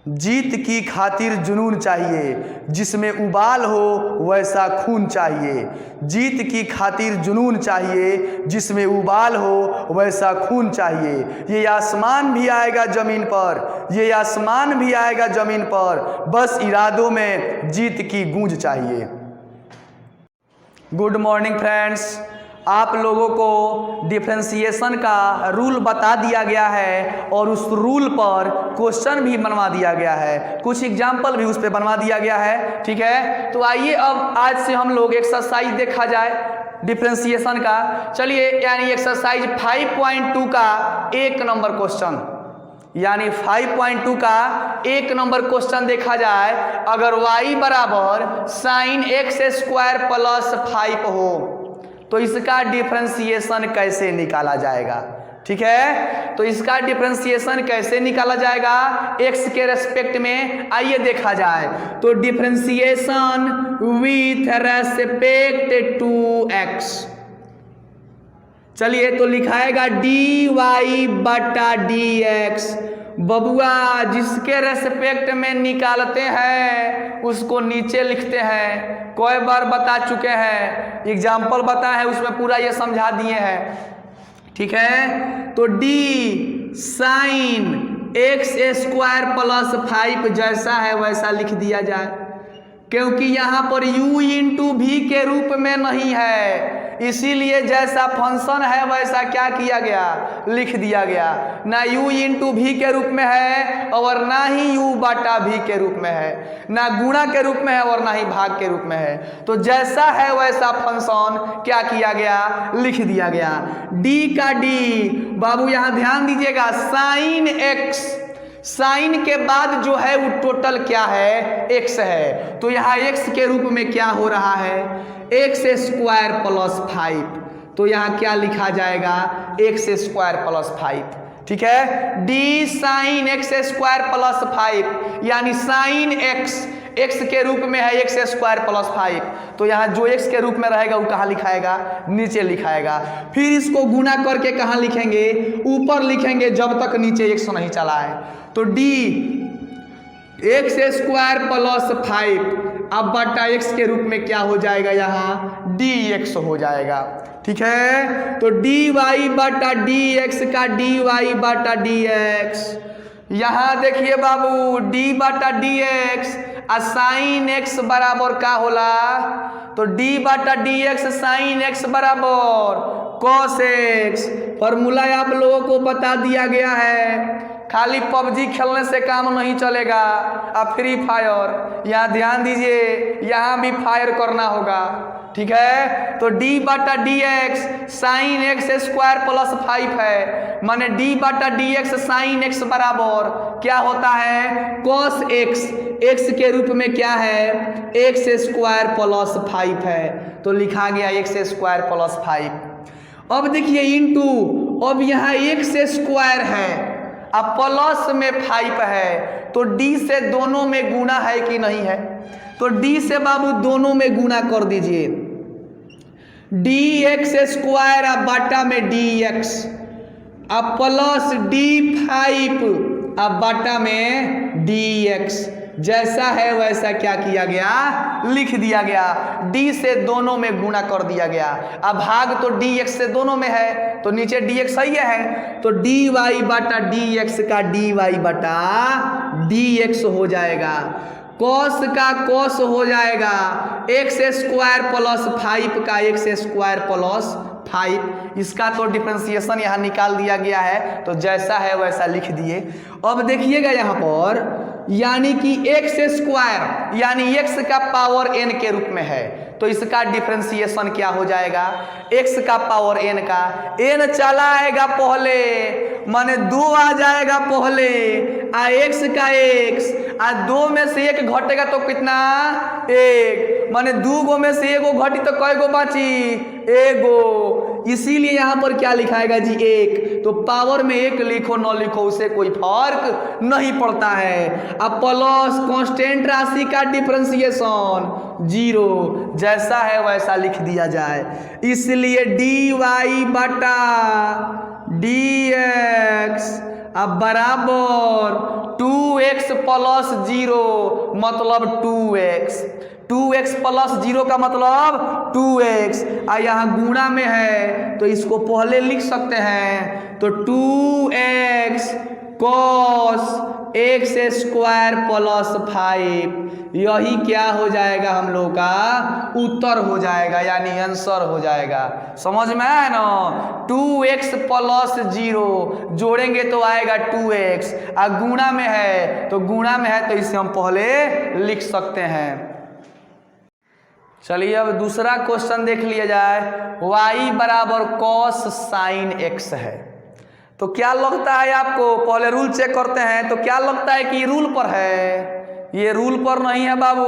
जीत की खातिर जुनून चाहिए, जिसमें उबाल हो वैसा खून चाहिए। जीत की खातिर जुनून चाहिए, जिसमें उबाल हो वैसा खून चाहिए। ये आसमान भी आएगा ज़मीन पर, ये आसमान भी आएगा ज़मीन पर, बस इरादों में जीत की गूंज चाहिए। गुड मॉर्निंग फ्रेंड्स, आप लोगों को डिफरेंशिएशन का रूल बता दिया गया है और उस रूल पर क्वेश्चन भी बनवा दिया गया है, कुछ एग्जाम्पल भी उस पर बनवा दिया गया है। ठीक है, तो आइए अब आज से हम लोग एक्सरसाइज देखा जाए डिफरेंशिएशन का। चलिए, यानी एक्सरसाइज 5.2 का 1 नंबर क्वेश्चन, यानी 5.2 का 1 नंबर क्वेश्चन देखा जाए। अगर y बराबर sin x स्क्वायर प्लस 5 हो तो इसका डिफरेंशिएशन कैसे निकाला जाएगा। ठीक है, तो इसका डिफरेंशिएशन कैसे निकाला जाएगा x के रेस्पेक्ट में, आइए देखा जाए। तो differentiation with respect to x, चलिए तो लिखाएगा dy बटा dx। बबुआ जिसके रेस्पेक्ट में निकालते हैं उसको नीचे लिखते हैं, कई बार बता चुके हैं, एग्जाम्पल बता है उसमें पूरा ये समझा दिए हैं। ठीक है, तो d sine x square plus 5 जैसा है वैसा लिख दिया जाए, क्योंकि यहाँ पर u इंटू भी के रूप में नहीं है, इसीलिए जैसा फंक्शन है वैसा क्या किया गया, लिख दिया गया। ना u इंटू भी के रूप में है और ना ही u बटा भी के रूप में है, ना गुणा के रूप में है और ना ही भाग के रूप में है। तो जैसा है वैसा फंक्शन क्या किया गया, लिख दिया गया। d का d, बाबू यहाँ ध्यान दीजिएगा, साइन x, साइन के बाद जो है वो टोटल क्या है, x है, तो यहाँ x के रूप में क्या हो रहा है, x स्क्वायर प्लस 5, तो यहाँ क्या लिखा जाएगा, x स्क्वायर प्लस 5। ठीक है, d sine x square plus 5, यानी साइन x के रूप में है x स्क्वायर प्लस 5, तो यहाँ जो x के रूप में रहेगा वो कहाँ लिखाएगा, नीचे लिखाएगा। फिर इसको गुना करके कहाँ लिखेंगे, ऊपर लिखेंगे जब तक नीचे x नहीं चला है। तो d x स्क्वायर प्लस 5 अब बटा x के रूप में क्या हो जाएगा, यहाँ dx हो जाएगा। ठीक है, तो dy बटा dx का dy बटा dx, यहाँ देखिए बाबू d बटा dx साइन x बराबर का होला, तो d बटा dx साइन x बराबर cos x। फॉर्मूला आप लोगों को बता दिया गया है, खाली पबजी खेलने से काम नहीं चलेगा। अब फ्री फायर, यहाँ ध्यान दीजिए, यहाँ भी फायर करना होगा। ठीक है, तो d बटा dx sine x square plus 5 है, माने d बटा dx साइन x बराबर क्या होता है, cos x, x के रूप में क्या है, x स्क्वायर प्लस 5 है, तो लिखा गया x स्क्वायर प्लस 5। अब देखिए इंटू, अब यहाँ x स्क्वायर है अब प्लस में 5 है, तो d से दोनों में गुना है कि नहीं है, तो d से बाबू दोनों में गुना कर दीजिए, dx स्क्वायर अब बटा में dx, अब प्लस d5 अब बटा में dx, जैसा है वैसा क्या किया गया, लिख दिया गया। d से दोनों में गुना कर दिया गया, अब भाग तो dx से दोनों में है तो नीचे dx सही है, तो dy बटा dx का dy बटा dx हो जाएगा, cos का cos हो जाएगा, x स्क्वायर प्लस 5 का x स्क्वायर प्लस 5, इसका तो डिफरेंशिएशन यहाँ निकाल दिया गया है, तो जैसा है वैसा लिख दिए। अब देखिएगा यहाँ पर, यानी कि x स्क्वायर यानी x का पावर n के रूप में है, तो इसका डिफरेंशिएशन क्या हो जाएगा, x का पावर n का, n चला आएगा पहले माने 2 आ जाएगा पहले, आ x का x, आ 2 में से 1 घटेगा तो कितना, 1, माने 2 गो में से 1 गो घटी तो कै गो बाची, 1 गो, इसीलिए यहाँ पर क्या लिखाएगा जी 1, तो पावर में 1 लिखो न लिखो उसे कोई फर्क नहीं पड़ता है। अब प्लस कांस्टेंट राशि का डिफरेंशिएशन 0, जैसा है वैसा लिख दिया जाए, इसलिए dy बटा dx अब बराबर 2x प्लस 0 मतलब 2x, 2x प्लस 0 का मतलब 2x, और यहाँ गुणा में है तो इसको पहले लिख सकते हैं, तो 2x cos x square plus 5, यही क्या हो जाएगा हम लोग का उत्तर हो जाएगा, यानी आंसर हो जाएगा। समझ में आया ना? 2x प्लस 0 जोड़ेंगे तो आएगा 2x, और गुणा में है तो इसे हम पहले लिख सकते हैं। चलिए अब दूसरा क्वेश्चन देख लिया जाए। y बराबर cos sin x है, तो क्या लगता है आपको? पहले रूल चेक करते हैं, तो क्या लगता है कि रूल पर है? ये रूल पर नहीं है बाबू,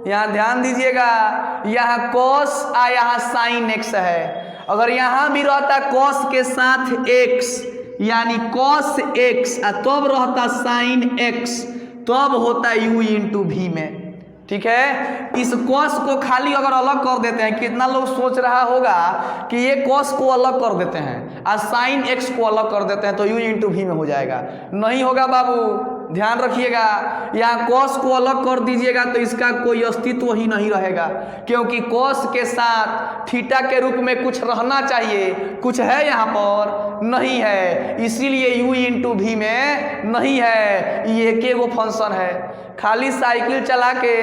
यहाँ ध्यान दीजिएगा। यहाँ cos और यहाँ sin x है। अगर यहाँ भी रहता cos के साथ x यानी cos x, तब रहता sin x, तब होता u इंटू v में। ठीक है, इस cos को खाली अगर अलग कर देते हैं, कितना लोग सोच रहा होगा कि ये cos को अलग कर देते हैं और sin x को अलग कर देते हैं तो u इंटू v में हो जाएगा। नहीं होगा बाबू, ध्यान रखिएगा। यहाँ cos को अलग कर दीजिएगा तो इसका कोई अस्तित्व ही नहीं रहेगा, क्योंकि cos के साथ थीटा के रूप में कुछ रहना चाहिए, कुछ है यहाँ पर नहीं है, इसीलिए u इंटू v में नहीं है। ये एक एगो फंक्शन है। खाली साइकिल चला के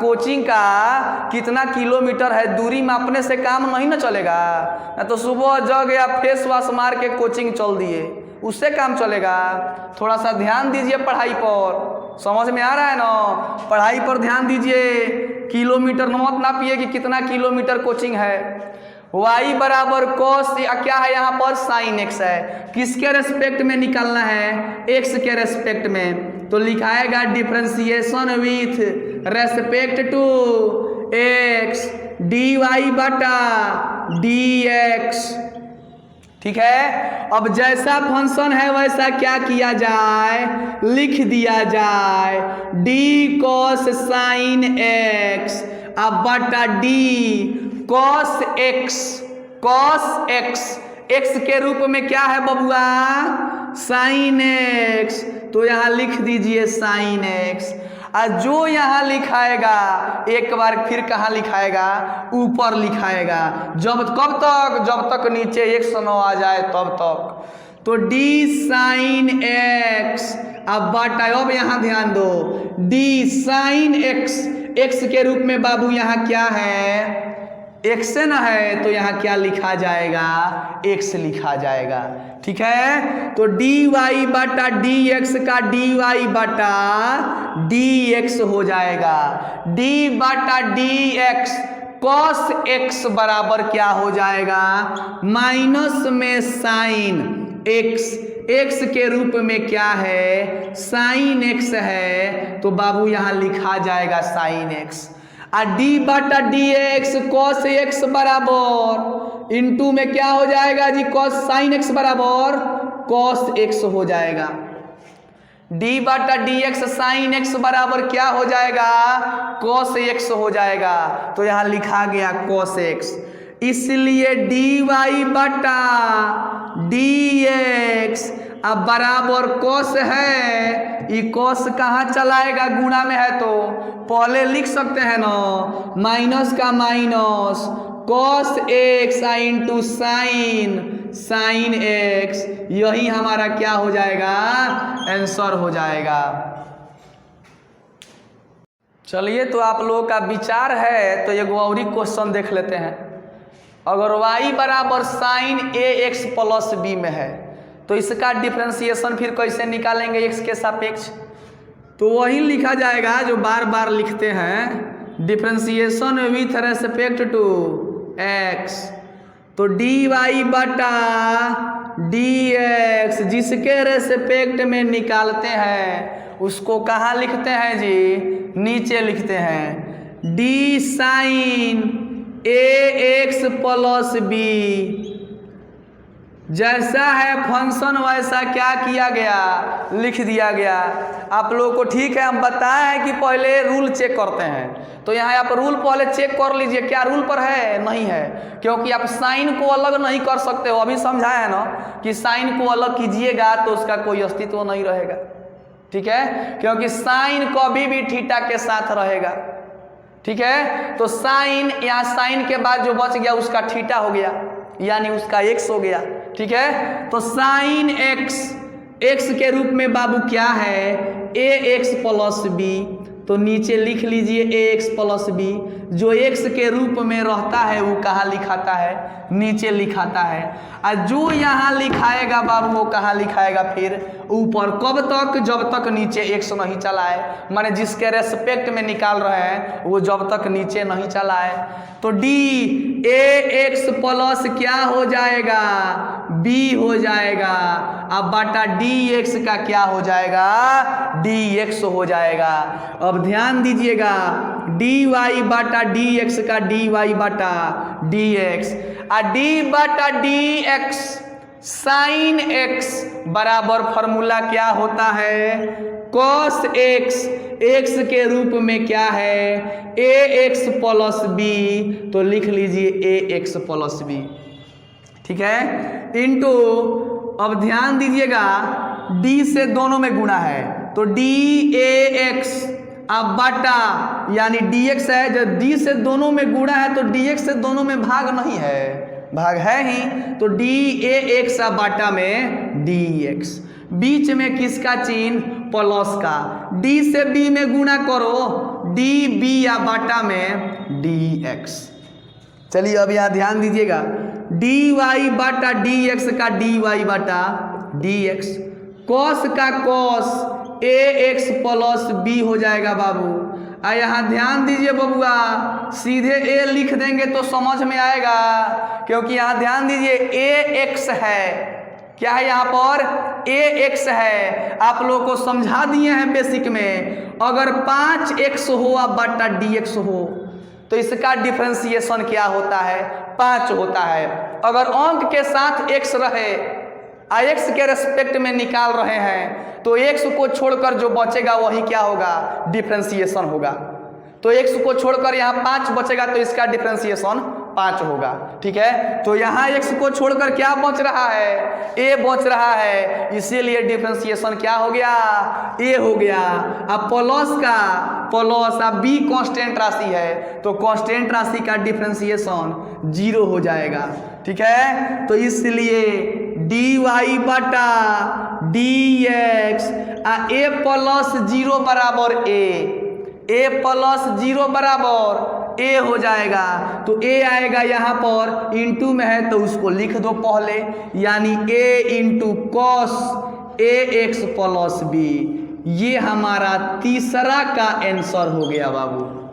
कोचिंग का कितना किलोमीटर है दूरी मापने से काम नहीं ना चलेगा। ना तो सुबह जग या फेस वॉश मार के कोचिंग चल दिए, उससे काम चलेगा। थोड़ा सा ध्यान दीजिए पढ़ाई पर, समझ में आ रहा है ना? पढ़ाई पर ध्यान दीजिए, किलोमीटर मत नापिए कि कितना किलोमीटर कोचिंग है। y बराबर cos क्या है यहाँ पर sin x है, किसके रेस्पेक्ट में निकालना है? x के रेस्पेक्ट में, तो लिखाएगा differentiation with respect to x dy बटा dx। ठीक है, अब जैसा फंक्शन है वैसा क्या किया जाए? लिख दिया जाए d cos sin x अब बटा d cos x, cos x, x के रूप में क्या है बबुआ? sin x, तो यहाँ लिख दीजिए sin x। और जो यहाँ लिखाएगा एक बार फिर कहाँ लिखाएगा? ऊपर लिखाएगा। कब तक? जब तक नीचे 109 आ जाए तब तक। तो d sin x अब बटा, अब यहाँ ध्यान दो, d sin x, x के रूप में बाबू यहाँ क्या है? x ना है, तो यहाँ क्या लिखा जाएगा? x लिखा जाएगा। ठीक है, तो dy बटा dx का dy बटा dx हो जाएगा। d बटा dx cos x बराबर क्या हो जाएगा? माइनस में sin x, x के रूप में क्या है? sin x है, तो बाबू यहाँ लिखा जाएगा sin x। और d बटा dx cos x बराबर इंटू में क्या हो जाएगा जी? cos sin x बराबर cos x हो जाएगा। d बटा dx sin x बराबर क्या हो जाएगा? cos x हो जाएगा, तो यहाँ लिखा गया cos x। इसलिए dy बटा dx अब बराबर cos है, ये cos कहाँ चलाएगा? गुणा में है तो पहले लिख सकते हैं ना, माइनस का minus cos x into sin x, यही हमारा क्या हो जाएगा? आंसर हो जाएगा। चलिए, तो आप लोगों का विचार है तो एगो और ही क्वेश्चन देख लेते हैं। अगर y बराबर sin ax प्लस b में है तो इसका डिफरेंशिएशन फिर कैसे निकालेंगे x के सापेक्ष? तो वही लिखा जाएगा जो बार बार लिखते हैं, differentiation with respect to x। तो dy बटा dx जिसके रेस्पेक्ट में निकालते हैं उसको कहाँ लिखते हैं जी? नीचे लिखते हैं d sin ax plus b। जैसा है फंक्शन वैसा क्या किया गया? लिख दिया गया। आप लोगों को ठीक है, हम बताए हैं कि पहले रूल चेक करते हैं, तो यहाँ आप रूल पहले चेक कर लीजिए क्या रूल पर है? नहीं है, क्योंकि आप साइन को अलग नहीं कर सकते हो। अभी समझाया है ना कि साइन को अलग कीजिएगा तो उसका कोई अस्तित्व नहीं रहेगा। ठीक है, क्योंकि साइन कभी भी थीटा के साथ रहेगा। ठीक है, तो साइन, यहाँ साइन के बाद जो बच गया उसका थीटा हो गया, यानी उसका एक्स हो गया। ठीक है, तो साइन एक्स, एक्स के रूप में बाबू क्या है, ए एक्स प्लस बी। तो नीचे लिख लीजिए ए एक्स प्लस बी। जो एक्स के रूप में रहता है वो कहाँ लिखाता है, नीचे लिखाता है। और जो यहाँ लिखाएगा बाबू वो कहाँ लिखाएगा, फिर ऊपर। कब तक, जब तक नीचे एक्स नहीं चला है, माने जिसके रेस्पेक्ट में निकाल रहे हैं वो जब तक नीचे नहीं चला है। तो डी ए एक्स प्लस क्या हो जाएगा, बी हो जाएगा। अब बटा डी एक्स का क्या हो जाएगा, डी एक्स हो जाएगा। अब ध्यान दीजिएगा, डी वाई बटा डी एक्स का डी वाई बटा डी एक्स, और डी बटा डी एक्स साइन एक्स बराबर फॉर्मूला क्या होता है, कॉस एक्स। एक्स के रूप में क्या है, ए एक्स प्लस बी। तो लिख लीजिए ए एक्स प्लस बी। ठीक है, इंटू, अब ध्यान दीजिएगा, डी से दोनों में गुणा है तो डी ए एक्स, अब बटा, यानी डी एक्स है, जब डी से दोनों में गुणा है तो डी एक्स से दोनों में भाग नहीं है, भाग है ही, तो डी ए एक्स बटा में डी एक्स। बीच में किसका चिन्ह, प्लस का। डी से बी में गुणा करो, डी बी या बटा में डी एक्स। चलिए अब यहाँ ध्यान दीजिएगा, डी वाई बटा डी एक्स का डी वाई बटा डी एक्स, कॉस का cos A X plus B हो जाएगा बाबू। और यहाँ ध्यान दीजिए बबुआ, सीधे ए लिख देंगे तो समझ में आएगा, क्योंकि यहाँ ध्यान दीजिए ए एक्स है, क्या है यहाँ पर, ए एक्स है। आप लोगों को समझा दिए हैं बेसिक में, अगर 5x हो अब बटा डी एक्स हो तो इसका डिफरेंशिएशन क्या होता है, 5 होता है। अगर अंक के साथ x रहे, x के रेस्पेक्ट में निकाल रहे हैं, तो x को छोड़कर जो बचेगा वही क्या होगा, डिफरेंशिएशन होगा। तो x को छोड़कर यहाँ 5 बचेगा तो इसका डिफरेंशिएशन 5 होगा। ठीक है, तो यहाँ x को छोड़कर क्या बच रहा है, a बच रहा है, इसीलिए डिफरेंशिएशन क्या हो गया, a हो गया। अब प्लस का प्लस, अब b कांस्टेंट राशि है तो कांस्टेंट राशि का डिफरेंशिएशन 0 हो जाएगा। ठीक है, तो इसलिए डी वाई बटा डी एक्स, a प्लस 0 बराबर a प्लस 0 बराबर a हो जाएगा। तो a आएगा यहाँ पर, इंटू में है तो उसको लिख दो पहले, यानी a into cos A X plus B. ये हमारा तीसरा का आंसर हो गया बाबू।